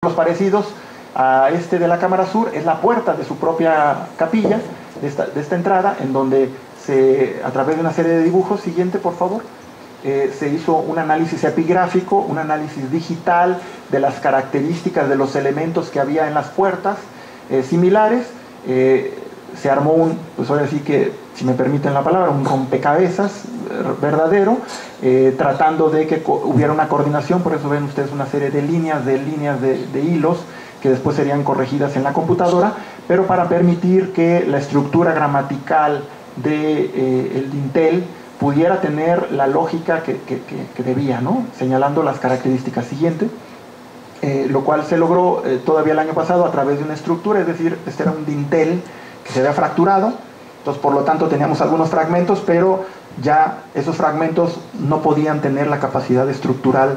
los parecidos a este de la Cámara Sur es la puerta de su propia capilla, de esta entrada, en donde a través de una serie de dibujos, siguiente por favor, se hizo un análisis epigráfico, un análisis digital de las características de los elementos que había en las puertas similares. Se armó pues ahora sí que, si me permiten la palabra, un rompecabezas verdadero, tratando de que hubiera una coordinación. Por eso ven ustedes una serie de líneas de hilos que después serían corregidas en la computadora, pero para permitir que la estructura gramatical del dintel pudiera tener la lógica que debía, ¿no? Señalando las características. Siguiente. Lo cual se logró todavía el año pasado a través de una estructura, es decir, este era un dintel que se había fracturado, entonces por lo tanto teníamos algunos fragmentos, pero ya esos fragmentos no podían tener la capacidad estructural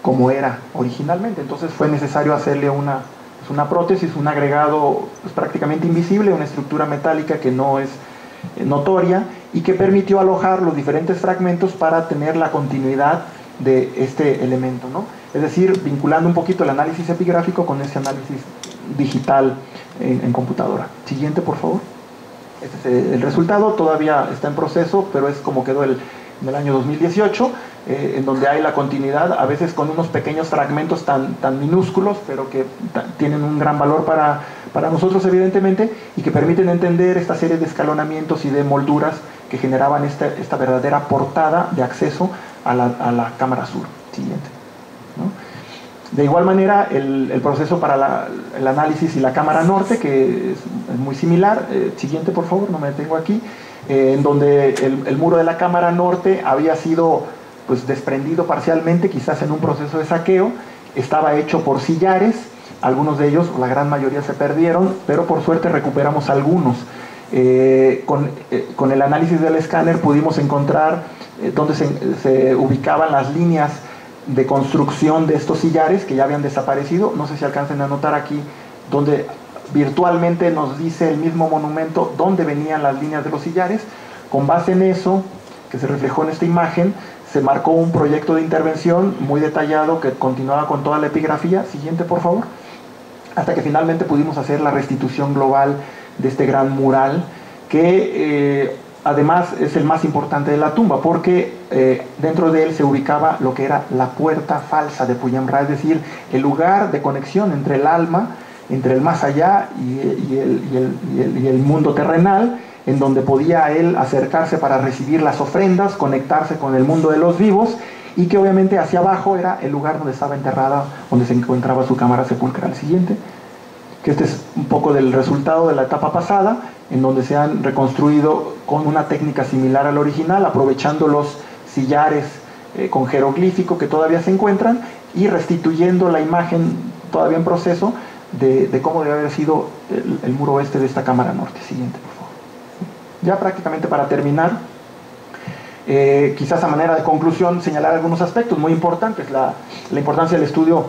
como era originalmente, entonces fue necesario hacerle una prótesis, un agregado pues, prácticamente invisible, una estructura metálica que no es notoria y que permitió alojar los diferentes fragmentos para tener la continuidad de este elemento, ¿no? Es decir, vinculando un poquito el análisis epigráfico con ese análisis digital en computadora. Siguiente, por favor. Este es el resultado, todavía está en proceso, pero es como quedó en el año 2018, en donde hay la continuidad, a veces con unos pequeños fragmentos tan minúsculos, pero que tienen un gran valor para nosotros, evidentemente, y que permiten entender esta serie de escalonamientos y de molduras que generaban esta verdadera portada de acceso a la Cámara Sur. Siguiente, ¿no? De igual manera, el proceso para el análisis y la Cámara Norte, que es muy similar. Siguiente, por favor, no me detengo aquí, en donde el muro de la Cámara Norte había sido pues, desprendido parcialmente, quizás en un proceso de saqueo, estaba hecho por sillares, algunos de ellos, la gran mayoría se perdieron, pero por suerte recuperamos algunos. Con el análisis del escáner pudimos encontrar dónde se ubicaban las líneas de construcción de estos sillares que ya habían desaparecido. No sé si alcancen a notar aquí donde virtualmente nos dice el mismo monumento dónde venían las líneas de los sillares. Con base en eso, que se reflejó en esta imagen, se marcó un proyecto de intervención muy detallado que continuaba con toda la epigrafía. Siguiente, por favor. Hasta que finalmente pudimos hacer la restitución global de este gran mural que además es el más importante de la tumba, porque dentro de él se ubicaba lo que era la puerta falsa de Puyamrá, es decir, el lugar de conexión entre el alma, entre el más allá y el mundo terrenal, en donde podía él acercarse para recibir las ofrendas, conectarse con el mundo de los vivos, y que obviamente hacia abajo era el lugar donde estaba enterrada, donde se encontraba su cámara sepulcral. Siguiente. Que este es un poco del resultado de la etapa pasada, en donde se han reconstruido con una técnica similar al original, aprovechando los sillares con jeroglífico que todavía se encuentran y restituyendo la imagen todavía en proceso de cómo debe haber sido el muro oeste de esta Cámara Norte. Siguiente, por favor. Ya prácticamente para terminar, quizás a manera de conclusión señalar algunos aspectos muy importantes. La importancia del estudio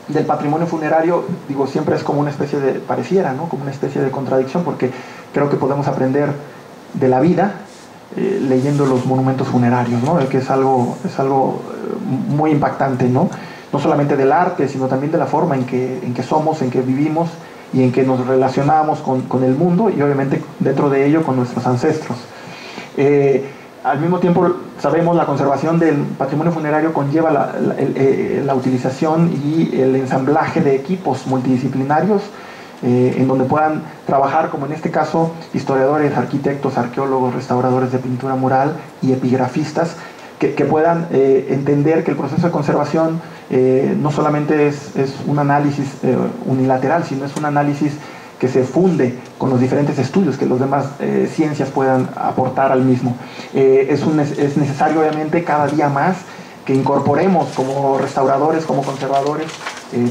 del patrimonio funerario, digo, siempre es como una especie de, pareciera, ¿no? Como una especie de contradicción, porque creo que podemos aprender de la vida leyendo los monumentos funerarios, ¿no? Que es algo muy impactante, ¿no? No solamente del arte, sino también de la forma en que somos, en que vivimos y en que nos relacionamos con el mundo, y obviamente dentro de ello con nuestros ancestros. Al mismo tiempo, sabemos, la conservación del patrimonio funerario conlleva la utilización y el ensamblaje de equipos multidisciplinarios en donde puedan trabajar, como en este caso, historiadores, arquitectos, arqueólogos, restauradores de pintura mural y epigrafistas, que puedan entender que el proceso de conservación no solamente es un análisis unilateral, sino es un análisis que se funde con los diferentes estudios que las demás ciencias puedan aportar al mismo. Es necesario, obviamente, cada día más que incorporemos como restauradores, como conservadores,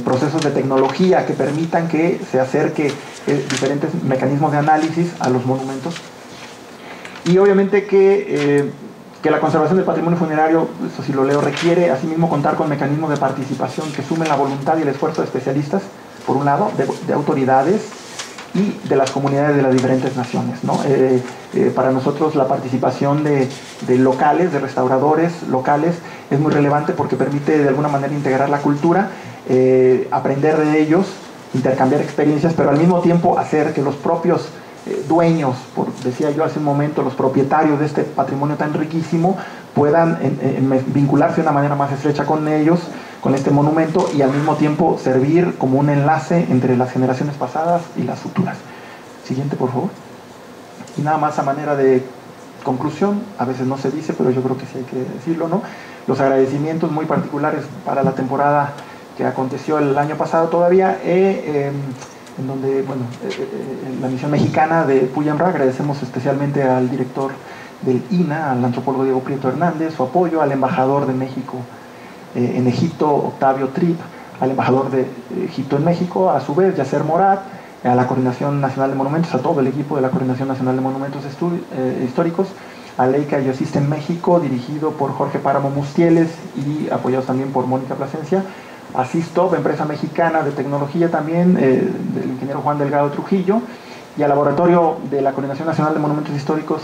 procesos de tecnología que permitan que se acerque diferentes mecanismos de análisis a los monumentos. Y obviamente que la conservación del patrimonio funerario, eso sí lo leo, requiere asimismo contar con mecanismos de participación que sumen la voluntad y el esfuerzo de especialistas, por un lado, de autoridades y de las comunidades de las diferentes naciones, ¿no? Para nosotros la participación de locales, de restauradores locales, es muy relevante porque permite de alguna manera integrar la cultura aprender de ellos, intercambiar experiencias, pero al mismo tiempo hacer que los propios dueños, decía yo hace un momento, los propietarios de este patrimonio tan riquísimo, puedan vincularse de una manera más estrecha con ellos, con este monumento, y al mismo tiempo servir como un enlace entre las generaciones pasadas y las futuras. Siguiente, por favor. Y nada más a manera de conclusión, a veces no se dice, pero yo creo que sí hay que decirlo, ¿no? Los agradecimientos muy particulares para la temporada que aconteció el año pasado todavía, en donde, bueno, en la misión mexicana de Puyamra, agradecemos especialmente al director del INA, al antropólogo Diego Prieto Hernández, su apoyo, al embajador de México en Egipto, Octavio Tripp, al embajador de Egipto en México, a su vez, Yasser Morat, a la Coordinación Nacional de Monumentos, a todo el equipo de la Coordinación Nacional de Monumentos Históricos, a Leica Geosystem México, dirigido por Jorge Páramo Mustieles y apoyados también por Mónica Plasencia, a Sistop, empresa mexicana de tecnología también, del ingeniero Juan Delgado Trujillo, y al Laboratorio de la Coordinación Nacional de Monumentos Históricos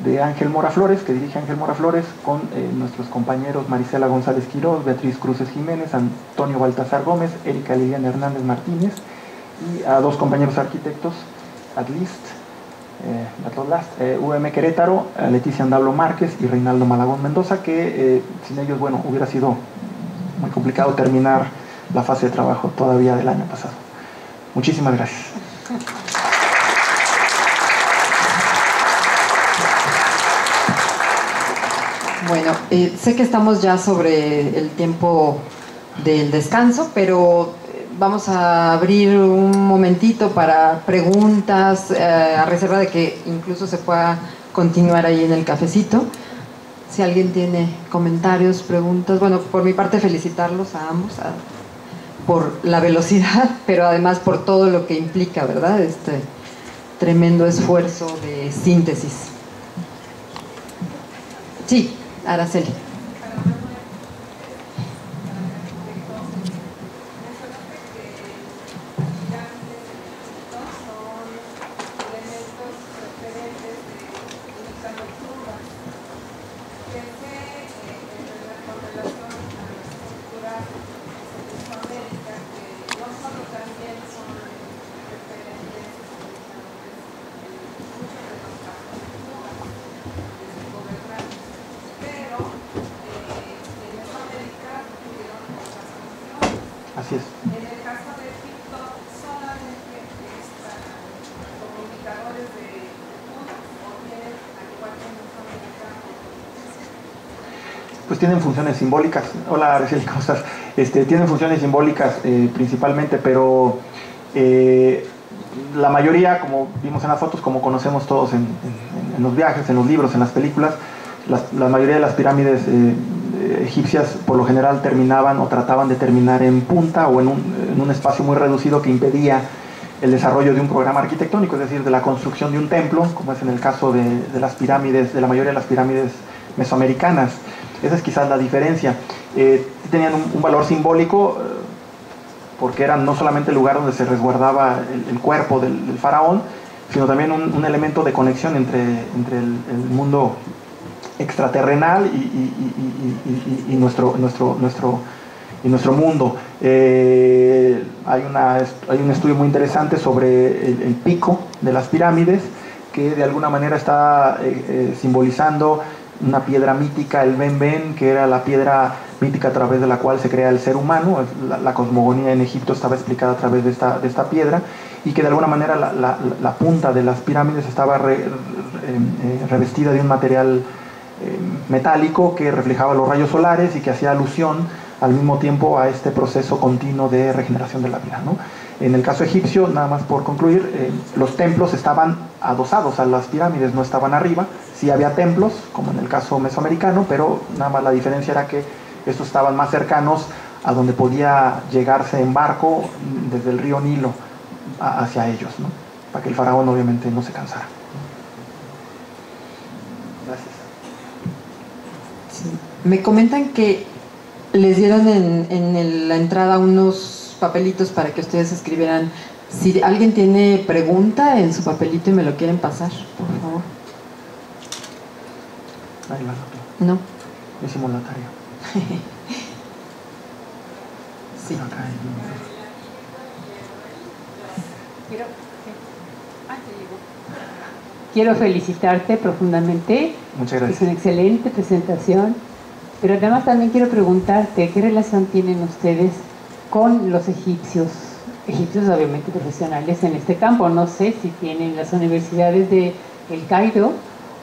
de Ángel Mora Flores, que dirige Ángel Mora Flores, con nuestros compañeros Marisela González Quiroz, Beatriz Cruces Jiménez, Antonio Baltasar Gómez, Erika Liliana Hernández Martínez, y a dos compañeros arquitectos, UM Querétaro, Leticia Andablo Márquez y Reinaldo Malagón Mendoza, que sin ellos, bueno, hubiera sido muy complicado terminar la fase de trabajo todavía del año pasado. Muchísimas gracias. Bueno, sé que estamos ya sobre el tiempo del descanso, pero vamos a abrir un momentito para preguntas, a reserva de que incluso se pueda continuar ahí en el cafecito. Si alguien tiene comentarios, preguntas, bueno, por mi parte felicitarlos a ambos por la velocidad, pero además por todo lo que implica, ¿verdad? Este tremendo esfuerzo de síntesis. Sí, Araceli. Así es. En el caso de Egipto, solamente como indicadores de puntos, o tienen, al igual que en Mesoamérica. Pues tienen funciones simbólicas. Hola, Araceli, ¿cómo estás? Tienen funciones simbólicas principalmente, pero la mayoría, como vimos en las fotos, como conocemos todos en los viajes, en los libros, en las películas, la mayoría de las pirámides egipcias por lo general terminaban o trataban de terminar en punta o en un espacio muy reducido que impedía el desarrollo de un programa arquitectónico, es decir, de la construcción de un templo, como es en el caso de las pirámides, de la mayoría de las pirámides mesoamericanas. Esa es quizás la diferencia. Tenían un valor simbólico porque eran no solamente el lugar donde se resguardaba el cuerpo del faraón, sino también un elemento de conexión entre el mundo extraterrenal y nuestro mundo. Hay un estudio muy interesante sobre el pico de las pirámides, que de alguna manera está simbolizando una piedra mítica, el Ben, que era la piedra mítica a través de la cual se crea el ser humano. La cosmogonía en Egipto estaba explicada a través de esta piedra, y que de alguna manera la punta de las pirámides estaba revestida de un material metálico que reflejaba los rayos solares y que hacía alusión al mismo tiempo a este proceso continuo de regeneración de la vida, ¿no? En el caso egipcio, nada más por concluir, los templos estaban adosados a las pirámides, no estaban arriba. Sí había templos, como en el caso mesoamericano, pero nada más la diferencia era que estos estaban más cercanos a donde podía llegarse en barco desde el río Nilo hacia ellos, ¿no? Para que el faraón obviamente no se cansara. Gracias. Sí. Me comentan que les dieron en la entrada unos papelitos para que ustedes escribieran. Si alguien tiene pregunta en su papelito y me lo quieren pasar, por favor. Ahí la noto. No. Hicimos la tarea. Sí. Sí. Quiero felicitarte profundamente. Muchas gracias. Es una excelente presentación. Pero además también quiero preguntarte, ¿qué relación tienen ustedes con los egipcios? Egipcios obviamente profesionales en este campo. No sé si tienen las universidades de El Cairo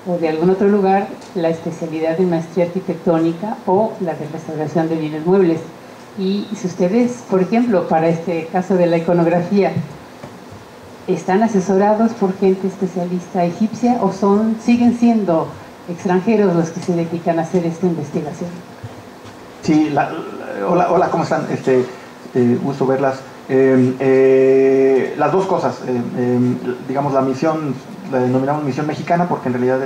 o de algún otro lugar la especialidad en maestría arquitectónica o la de restauración de bienes muebles. Y si ustedes, por ejemplo, para este caso de la iconografía, ¿están asesorados por gente especialista egipcia o siguen siendo extranjeros los que se dedican a hacer esta investigación? Sí, hola, ¿cómo están? Gusto verlas. Las dos cosas, digamos la misión, la denominamos misión mexicana porque en realidad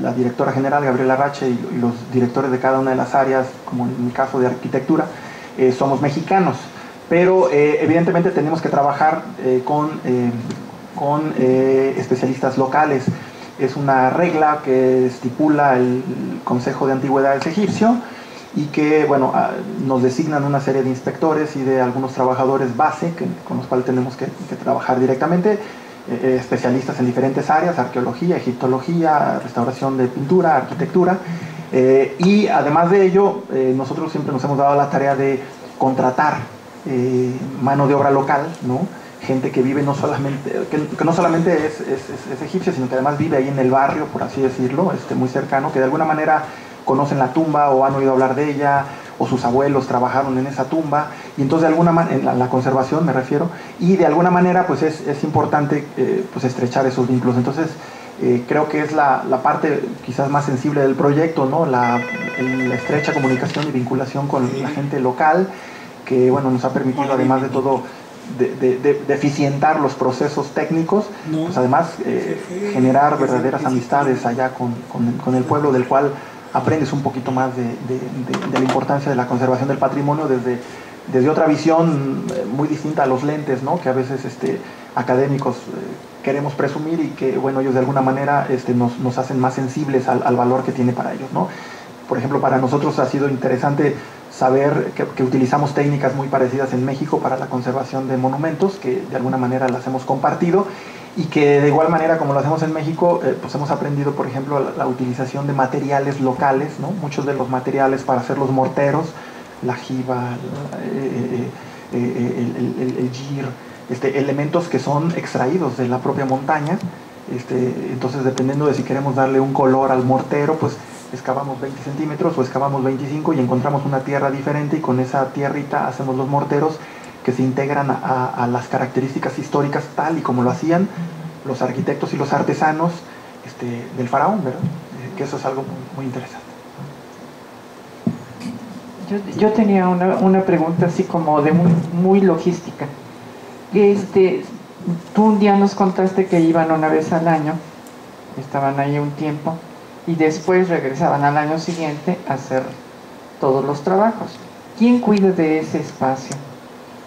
la directora general Gabriela Rache y los directores de cada una de las áreas, como en mi caso de arquitectura, somos mexicanos, pero evidentemente tenemos que trabajar con especialistas locales. Es una regla que estipula el Consejo de Antigüedades egipcio y que, bueno, nos designan una serie de inspectores y de algunos trabajadores base con los cuales tenemos que trabajar directamente, especialistas en diferentes áreas: arqueología, egiptología, restauración de pintura, arquitectura, y además de ello, nosotros siempre nos hemos dado la tarea de contratar mano de obra local, ¿no? Gente que vive no solamente, que no solamente es egipcia, sino que además vive ahí en el barrio, por así decirlo, muy cercano, que de alguna manera conocen la tumba o han oído hablar de ella, o sus abuelos trabajaron en esa tumba, y entonces de alguna manera, en la conservación me refiero, y de alguna manera pues es importante pues estrechar esos vínculos. Entonces creo que es la parte quizás más sensible del proyecto, ¿no? La estrecha comunicación y vinculación con la gente local, que bueno, nos ha permitido, además de todo, de eficientar los procesos técnicos, pues además generar verdaderas amistades allá con el pueblo, del cual aprendes un poquito más de la importancia de la conservación del patrimonio desde otra visión muy distinta a los lentes, ¿no? Que a veces académicos queremos presumir, y que bueno, ellos de alguna manera nos hacen más sensibles al valor que tiene para ellos, ¿no? Por ejemplo, para nosotros ha sido interesante saber que utilizamos técnicas muy parecidas en México para la conservación de monumentos, que de alguna manera las hemos compartido, y que de igual manera como lo hacemos en México, pues hemos aprendido, por ejemplo, la utilización de materiales locales, ¿no? Muchos de los materiales para hacer los morteros, la jiba, el gir, elementos que son extraídos de la propia montaña. Entonces, dependiendo de si queremos darle un color al mortero, pues excavamos 20 centímetros o excavamos 25 y encontramos una tierra diferente, y con esa tierrita hacemos los morteros que se integran a las características históricas tal y como lo hacían los arquitectos y los artesanos del faraón, ¿verdad? Que eso es algo muy, muy interesante. Yo tenía una pregunta así como de muy logística. Tú un día nos contaste que iban una vez al año, estaban ahí un tiempo, y después regresaban al año siguiente a hacer todos los trabajos. ¿Quién cuida de ese espacio?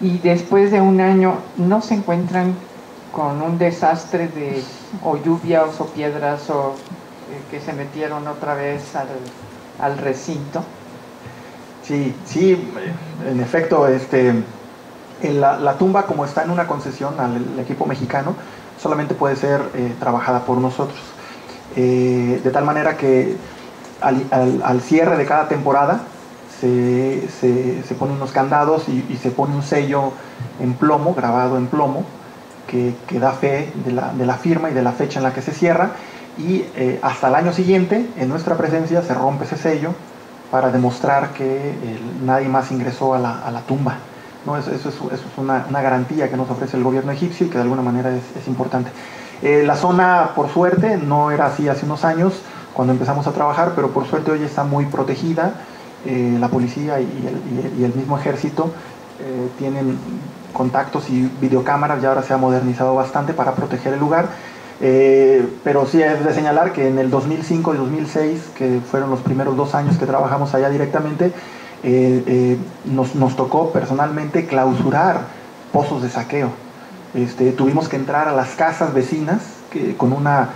Y después de un año, ¿no se encuentran con un desastre de o lluvias o piedras o que se metieron otra vez al recinto? Sí, en efecto, la tumba, como está en una concesión al equipo mexicano, solamente puede ser trabajada por nosotros. De tal manera que al cierre de cada temporada se ponen unos candados y se pone un sello en plomo, grabado en plomo, que da fe de la firma y de la fecha en la que se cierra, y hasta el año siguiente, en nuestra presencia, se rompe ese sello para demostrar que nadie más ingresó a la tumba, ¿no? Eso es una garantía que nos ofrece el gobierno egipcio y que de alguna manera es importante. La zona, por suerte, no era así hace unos años cuando empezamos a trabajar, pero por suerte hoy está muy protegida. La policía y el mismo ejército tienen contactos y videocámaras, y ahora se ha modernizado bastante para proteger el lugar. Pero sí es de señalar que en el 2005 y 2006, que fueron los primeros 2 años que trabajamos allá directamente, nos tocó personalmente clausurar pozos de saqueo. Tuvimos que entrar a las casas vecinas con una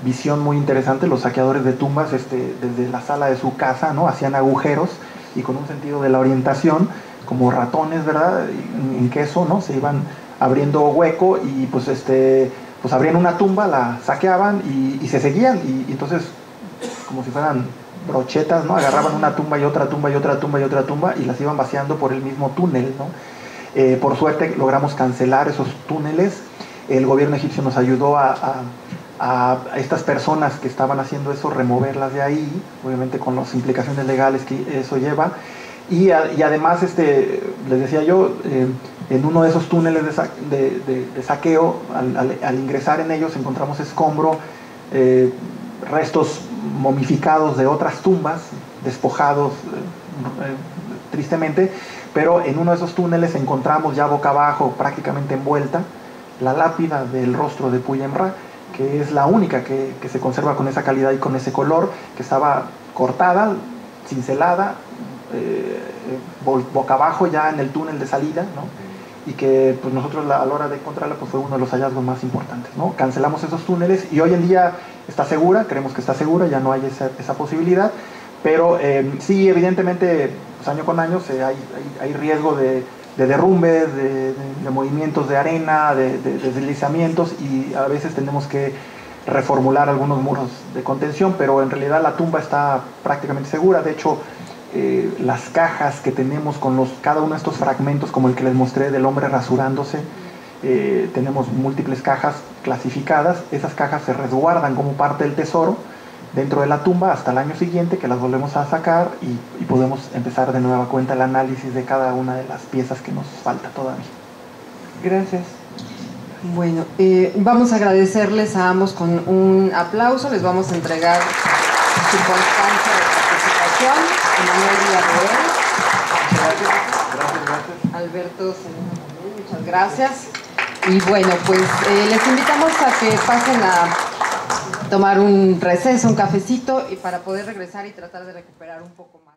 visión muy interesante. Los saqueadores de tumbas, desde la sala de su casa, ¿no? Hacían agujeros y con un sentido de la orientación, como ratones, ¿verdad? En queso, ¿no? Se iban abriendo hueco y pues pues abrían una tumba, la saqueaban y se seguían, y entonces como si fueran brochetas, ¿no? Agarraban una tumba y otra tumba y otra tumba y otra tumba y las iban vaciando por el mismo túnel, ¿no? Por suerte logramos cancelar esos túneles. El gobierno egipcio nos ayudó a estas personas que estaban haciendo eso, removerlas de ahí, obviamente con las implicaciones legales que eso lleva. Y además, les decía yo, en uno de esos túneles de saqueo, al ingresar en ellos encontramos escombro, restos momificados de otras tumbas, despojados tristemente, pero en uno de esos túneles encontramos ya boca abajo, prácticamente envuelta, la lápida del rostro de Puy-en-Ra, que es la única que se conserva con esa calidad y con ese color, que estaba cortada, cincelada, boca abajo ya en el túnel de salida, ¿no? Y que pues nosotros a la hora de encontrarla pues fue uno de los hallazgos más importantes, ¿no? Cancelamos esos túneles y hoy en día está segura, creemos que está segura, ya no hay esa posibilidad, pero sí, evidentemente pues año con año hay riesgo de derrumbes, de movimientos de arena, de deslizamientos, y a veces tenemos que reformular algunos muros de contención, pero en realidad la tumba está prácticamente segura. De hecho, las cajas que tenemos con cada uno de estos fragmentos, como el que les mostré del hombre rasurándose, tenemos múltiples cajas clasificadas. Esas cajas se resguardan como parte del tesoro dentro de la tumba hasta el año siguiente, que las volvemos a sacar y podemos empezar de nueva cuenta el análisis de cada una de las piezas que nos falta todavía. Gracias. Bueno, vamos a agradecerles a ambos con un aplauso. Les vamos a entregar su constancia de participación. Manuel Villarroel. Gracias. Alberto Serena, muchas gracias. Y bueno, pues les invitamos a que pasen a tomar un receso, un cafecito, y para poder regresar y tratar de recuperar un poco más.